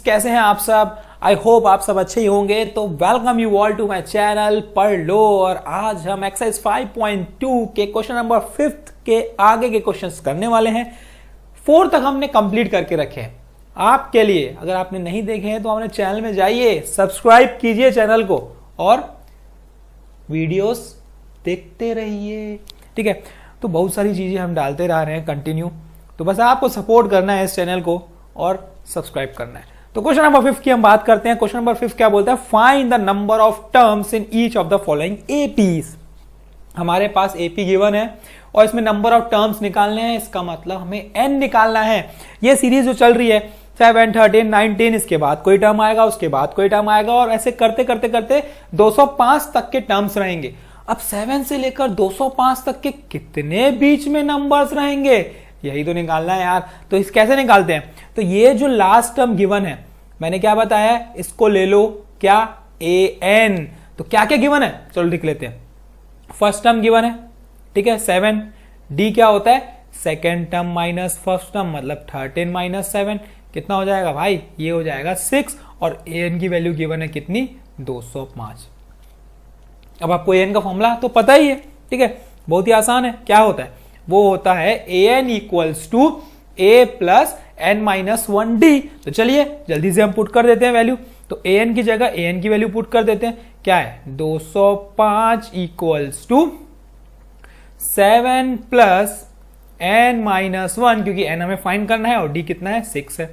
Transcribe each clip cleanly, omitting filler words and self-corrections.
Students, कैसे हैं आप सब? आई होप आप सब अच्छे ही होंगे। तो welcome you all to my channel पढ़ लो। और आज हम एक्सरसाइज 5.2 के क्वेश्चन नंबर 5 के आगे के क्वेश्चंस करने वाले हैं। 4 तक हमने कंप्लीट करके रखे हैं आपके लिए। अगर आपने नहीं देखे हैं तो हमारे चैनल में जाइए, सब्सक्राइब कीजिए चैनल को और वीडियोस देखते रहिए, ठीक है। तो बहुत सारी चीजें हम डालते रह रहे हैं कंटिन्यू, तो बस आपको सपोर्ट करना है इस चैनल को और सब्सक्राइब करना है। तो क्वेश्चन नंबर 5 की हम बात करते हैं। क्वेश्चन नंबर 5 क्या बोलता है? Find the number of terms in each of the following APs. हमारे पास एपी गिवन है और इसमें नंबर ऑफ टर्म्स निकालने हैं। इसका मतलब हमें एन निकालना है। ये सीरीज जो चल रही है 7, 13, 19, इसके बाद कोई टर्म आएगा, उसके बाद कोई टर्म आएगा और ऐसे करते करते करते 205 तक के टर्म्स रहेंगे। अब 7 से लेकर 205 तक के कितने बीच में नंबर्स रहेंगे, यही तो निकालना है यार। तो इस कैसे निकालते हैं? तो ये जो लास्ट टर्म गिवन है, मैंने क्या बताया, इसको ले लो क्या, ए एन। तो क्या क्या गिवन है, चलो लिख लेते हैं। फर्स्ट टर्म गिवन है, ठीक है, 7। डी क्या होता है, second term minus first term, मतलब 13 माइनस 7 कितना हो जाएगा भाई, ये हो जाएगा 6। और ए एन की वैल्यू गिवन है कितनी, 205। अब आपको ए एन का फॉर्मूला तो पता ही है, ठीक है, बहुत ही आसान है। क्या होता है, वो होता है a N equals to A plus N minus 1 d. तो चलिए जल्दी से हम पुट कर देते हैं वैल्यू। तो ए एन की जगह ए एन की वैल्यू पुट कर देते हैं। क्या है, 205 equals to 7 plus N minus 1, क्योंकि एन हमें फाइंड करना है और डी कितना है, 6 है।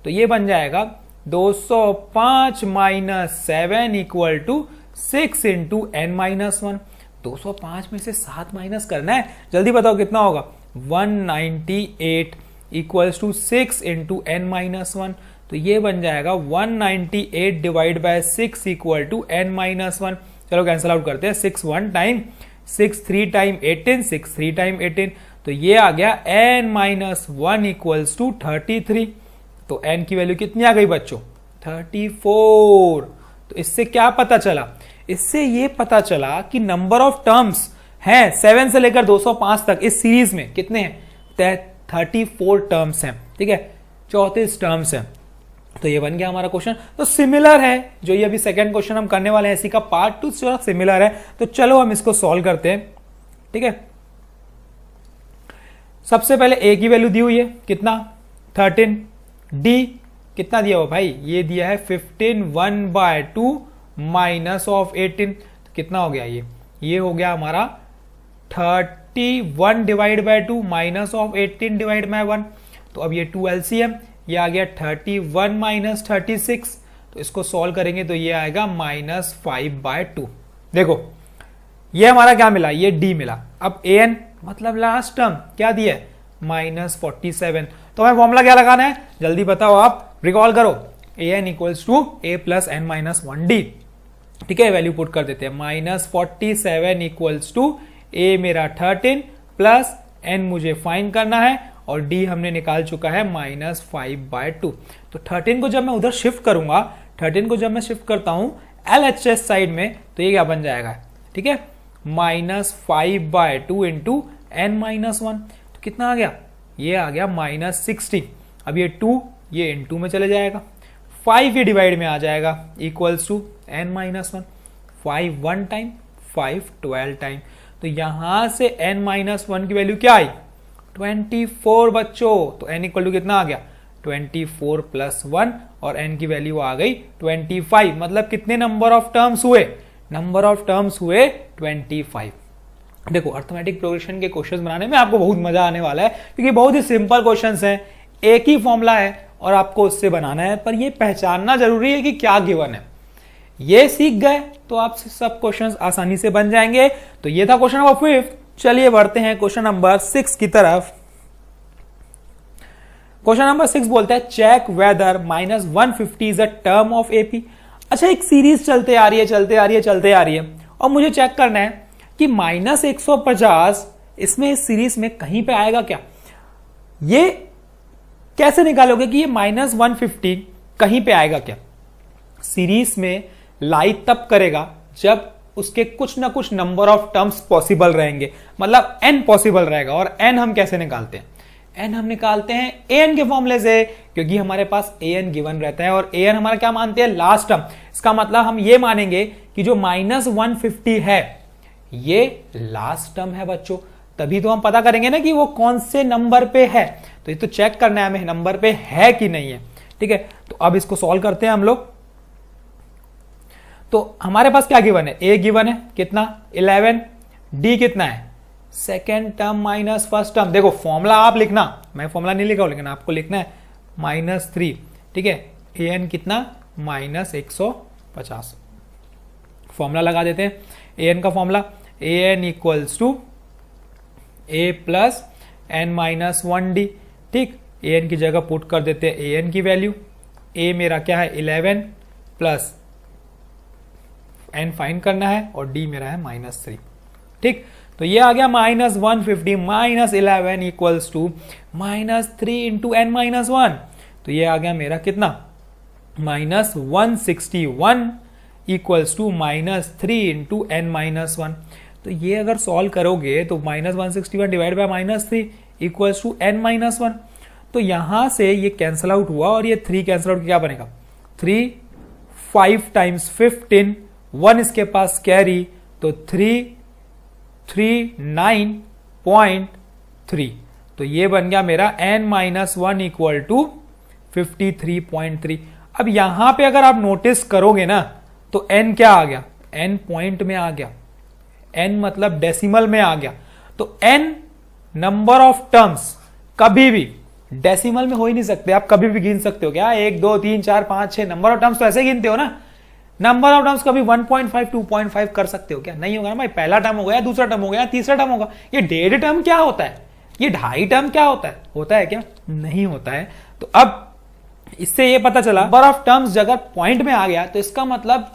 तो ये बन जाएगा 205 minus 7 equal to 6 into N minus 1। 205 में से 7 माइनस करना है, जल्दी बताओ कितना होगा, 198 equals to 6 into N minus 1। तो ये बन जाएगा 198 divide by 6 equal to N minus 1। चलो कैंसल आउट करते हैं, 6 1 टाइम, 6 3 टाइम 18, 6 3 टाइम 18। तो ये आ गया एन माइनस 1 इक्वल्स टू 33। तो एन की वैल्यू कितनी आ गई बच्चों, 34। तो इससे क्या पता चला, इससे ये पता चला कि नंबर ऑफ टर्म्स हैं 7 से लेकर 205 तक इस सीरीज में कितने हैं, 34 टर्म्स हैं, ठीक है, 34 टर्म्स हैं। तो ये बन गया हमारा क्वेश्चन। तो सिमिलर है जो ये अभी सेकंड क्वेश्चन हम करने वाले हैं, इसी का पार्ट 2 थोड़ा सिमिलर है। तो चलो हम इसको सॉल्व करते हैं, ठीक है। सबसे पहले ए की वैल्यू दी हुई है कितना, 13। डी कितना दिया हुआ भाई, ये दिया है 15, 1/2 माइनस ऑफ 18। तो कितना हो गया, ये हो गया हमारा 31 divide by 2 minus of 18 divide by 1। तो अब ये 2 एलसीएम, ये आ गया 31 माइनस 36। तो इसको सॉल्व करेंगे तो ये आएगा -5/2। देखो ये हमारा क्या मिला, ये डी मिला। अब ए एन मतलब लास्ट टर्म क्या दिया है, -47। तो हमें फॉर्मूला क्या लगाना है, जल्दी बताओ आप, रिकॉल करो। A N equals to A plus N minus 1 d, ठीक है। वैल्यू पुट कर देते हैं, -47 इक्वल्स टू ए मेरा 13 प्लस एन मुझे फाइंड करना है और डी हमने निकाल चुका है -5/2। तो 13 को जब मैं उधर शिफ्ट करूंगा, 13 को जब मैं शिफ्ट करता हूं LHS साइड में, तो ये क्या बन जाएगा, ठीक है, -5/2 इंटू एन माइनस 1। तो कितना आ गया, ये आ गया -60। अब ये 2 ये इन 2 में चले जाएगा, 5 ये डिवाइड में आ जाएगा, equals to N minus 1। 5 1 time, 5 12 time. तो यहां से n माइनस 1 की वैल्यू क्या आई, 24 बच्चों। तो n इक्वल टू कितना आ गया, 24 प्लस 1 और n की वैल्यू आ गई 25। मतलब कितने नंबर ऑफ टर्म्स हुए, नंबर ऑफ टर्म्स हुए 25। देखो अर्थमेटिक प्रोग्रेशन के क्वेश्चंस बनाने में आपको बहुत मजा आने वाला है, क्योंकि बहुत ही सिंपल क्वेश्चंस हैं, एक ही फॉर्मूला है और आपको उससे बनाना है। पर ये पहचानना जरूरी है कि क्या गिवन है। ये सीख गए तो आपसे सब क्वेश्चंस आसानी से बन जाएंगे। तो ये था क्वेश्चन नंबर 5। चलिए बढ़ते हैं क्वेश्चन नंबर 6 की तरफ। क्वेश्चन नंबर 6 बोलता है check whether -150 is a term of AP. अच्छा, एक सीरीज चलते आ रही है और मुझे चेक करना है कि -150 इसमें इस सीरीज में कहीं पे आएगा क्या। ये कैसे निकालोगे कि ये -150 कहीं पे आएगा क्या। सीरीज में लाई तब करेगा जब उसके कुछ ना कुछ नंबर ऑफ टर्म्स पॉसिबल रहेंगे, मतलब n पॉसिबल रहेगा। और n हम कैसे निकालते हैं, एन हम निकालते हैं एन के फॉर्मूले से, क्योंकि हमारे पास एन गिवन रहता है और एन हमारा क्या मानते हैं, लास्ट टर्म। इसका मतलब हम ये मानेंगे कि जो -150 है ये लास्ट टर्म है बच्चों, तभी तो हम पता करेंगे ना कि वो कौन से नंबर पे है। तो ये तो चेक करना है हमें नंबर पे है कि नहीं है, ठीक है। तो अब इसको सॉल्व करते हैं हम लोग। तो हमारे पास क्या गिवन है, ए गिवन है कितना 11, डी कितना है second term minus first term. देखो फॉर्मूला आप लिखना, मैं फॉर्मूला नहीं लिखा हूं लेकिन आपको लिखना है -3, ठीक है। ए एन कितना -150। फॉर्मूला लगा देते हैं, ए एन का formula A N equals to A plus N minus 1d, ठीक। ए एन की जगह पुट कर देते हैं ए एन की वैल्यू, ए मेरा क्या है 11 प्लस एन फाइंड करना है और डी मेरा है -3, ठीक। तो ये आ गया -150 minus 11 equals to -3 into N minus 1। तो ये आ गया मेरा कितना -161 equals to -3 into N minus 1। तो ये अगर सॉल्व करोगे तो -161 divide by -3 equals to N minus 1। तो यहां से ये कैंसल आउट हुआ और ये 3 कैंसल आउट क्या बनेगा 3, 5 टाइम्स 15, 1 इसके पास कैरी, तो 339.3। तो ये बन गया मेरा n माइनस 1 इक्वल टू 53.3। अब यहां पे अगर आप नोटिस करोगे ना तो n क्या आ गया, n पॉइंट में आ गया, n मतलब डेसिमल में आ गया। तो n नंबर ऑफ टर्म्स कभी भी डेसिमल में हो ही नहीं सकते, आप कभी भी गिन सकते हो क्या 1 2 3 4 5 6 नंबर ऑफ टर्म्स तो ऐसे गिनते हो ना। नंबर ऑफ टर्म्स कभी 1.5 2.5 कर सकते हो क्या, नहीं होगा ना भाई। पहला टर्म हो गया, दूसरा टर्म हो गया, तीसरा टर्म होगा। ये 1.5 टर्म क्या होता है, ये 2.5 टर्म क्या होता है क्या, नहीं होता है। तो अब इससे ये पता चला नंबर ऑफ टर्म्स अगर पॉइंट में आ गया तो इसका मतलब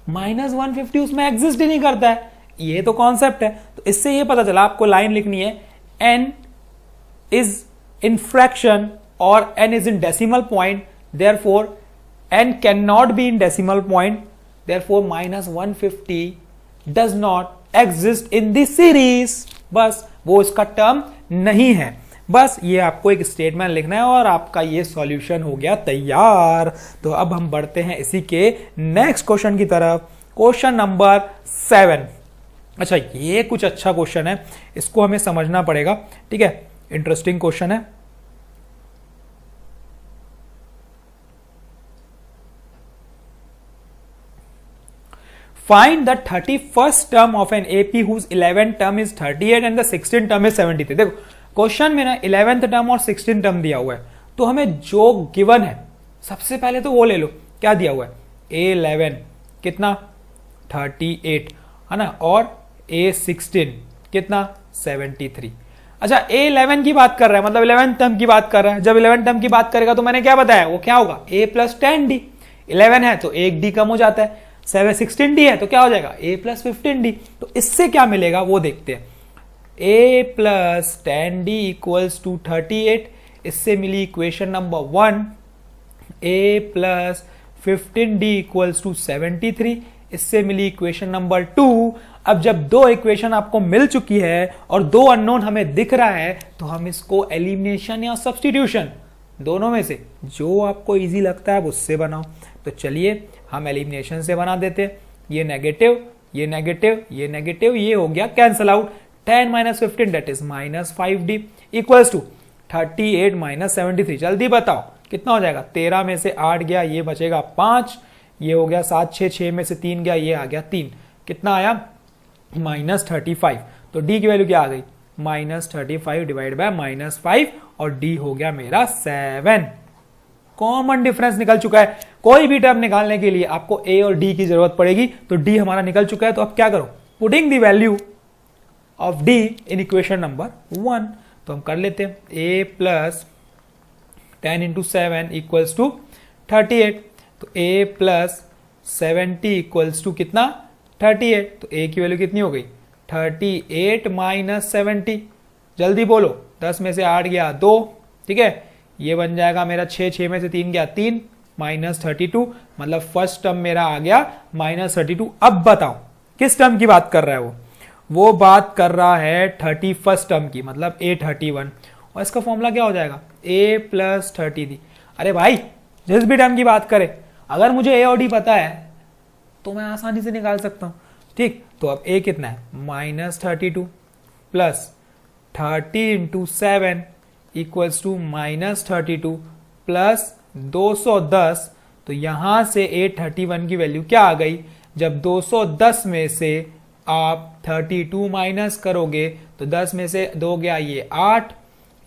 -150 उसमें एग्जिस्ट ही नहीं करता है, ये तो कॉन्सेप्ट है। तो इससे ये पता चला आपको लाइन लिखनी है n इज इन फ्रैक्शन और n is in decimal point, therefore n cannot be in decimal point, therefore -150 does not exist in this series। बस वो इसका टर्म नहीं है, बस ये आपको एक स्टेटमेंट लिखना है और आपका ये सॉल्यूशन हो गया तैयार। तो अब हम बढ़ते हैं इसी के नेक्स्ट क्वेश्चन की तरफ, क्वेश्चन नंबर 7। अच्छा ये कुछ अच्छा क्वेश्चन है, इसको हमें समझना पड़ेगा, ठीक है। इंटरेस्टिंग क्वेश्चन है। Find the 31st term of an AP whose 11th term is 38 and the 16th term is 73। देखो क्वेश्चन में ना 11th टर्म और 16th टर्म दिया हुआ है, तो हमें जो गिवन है सबसे पहले तो वो ले लो, क्या दिया हुआ है A11 कितना 38 है ना, और A16 कितना 73। अच्छा A11 की बात कर रहा है, मतलब 11th टर्म की बात कर रहा है। जब 11th टर्म की बात करेगा तो मैंने क्या बताया, वो क्या होगा A प्लस 10D। 11 है तो एक D कम हो जाता है, 16D है तो क्या हो जाएगा A प्लस 15D। तो इससे क्या मिलेगा वो देखते हैं। A plus 10D equals to 38, इससे मिली equation number 1। A plus 15D equals to 73, इससे मिली इक्वेशन नंबर 2। अब जब दो इक्वेशन आपको मिल चुकी है और दो अननोन हमें दिख रहा है तो हम इसको एलिमिनेशन या सब्स्टिट्यूशन दोनों में से जो आपको इजी लगता है उससे बनाओ। तो चलिए हम एलिमिनेशन से बना देते हैं। ये नेगेटिव, ये नेगेटिव, ये नेगेटिव, ये हो गया cancel out. 10 minus 15 that is -5D equals to 38 minus 73। जल्दी बताओ कितना हो जाएगा। 13 में से 8 गया, ये बचेगा 5, ये हो गया 7 6 में से 3 गया, ये आ गया 3, कितना आया -35। तो D की वैल्यू क्या आ गई -35 डिवाइड बाय -5 और D हो गया मेरा 7। कॉमन डिफरेंस निकल चुका है। कोई भी टर्म निकालने के लिए आपको A और D की जरूरत पड़ेगी, तो D हमारा निकल चुका है। तो अब क्या करो, putting the value of D in equation number 1। तो हम कर लेते हैं A plus 10 into 7 equals to 38। तो A प्लस 70 इक्वल्स टू कितना 38। तो A की वैल्यू कितनी हो गई 38 माइनस 70। जल्दी बोलो, 10 में से 8 गया 2, ठीक है। ये बन जाएगा मेरा 6 में से 3 गया 3 -32, मतलब फर्स्ट टर्म मेरा आ गया -32। अब बताओ किस टर्म की बात कर रहा है वो बात कर रहा है 31st टर्म की, मतलब A31। और इसका फॉर्मूला क्या हो जाएगा, a प्लस 30d। अरे भाई जिस भी टर्म की बात करें, अगर मुझे a और d पता है तो मैं आसानी से निकाल सकता हूं। ठीक, तो अब a कितना है, -32 plus 30 into 7 equals to -32 plus 210। तो यहां से a31 की वैल्यू क्या आ गई, जब 210 में से आप 32 माइनस करोगे तो 10 में से 2 गया ये 8,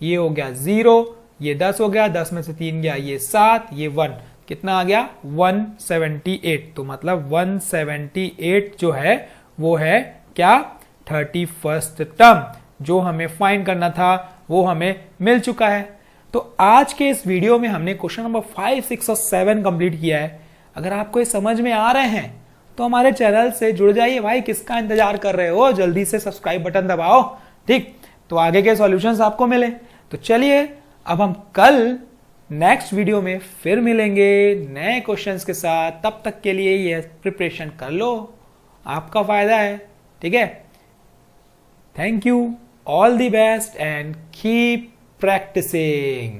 ये हो गया 0, ये 10 हो गया, 10 में से 3 गया ये 7, ये 1, कितना आ गया 178। तो मतलब 178 जो है वो है क्या, 31st टर्म। जो हमें फाइंड करना था वो हमें मिल चुका है। तो आज के इस वीडियो में हमने क्वेश्चन नंबर 5, 6 और 7 कंप्लीट किया है। अगर आपको ये समझ में आ रहे हैं तो हमारे चैनल से जुड़ जाइए भाई, किसका इंतजार कर रहे हो, जल्दी से सब्सक्राइब बटन दबाओ। ठीक, तो आगे के सॉल्यूशंस आपको मिले। तो चलिए अब हम कल नेक्स्ट वीडियो में फिर मिलेंगे नए क्वेश्चंस के साथ। तब तक के लिए ये प्रिपरेशन कर लो, आपका फायदा है। ठीक है, thank you, all the best and keep practicing.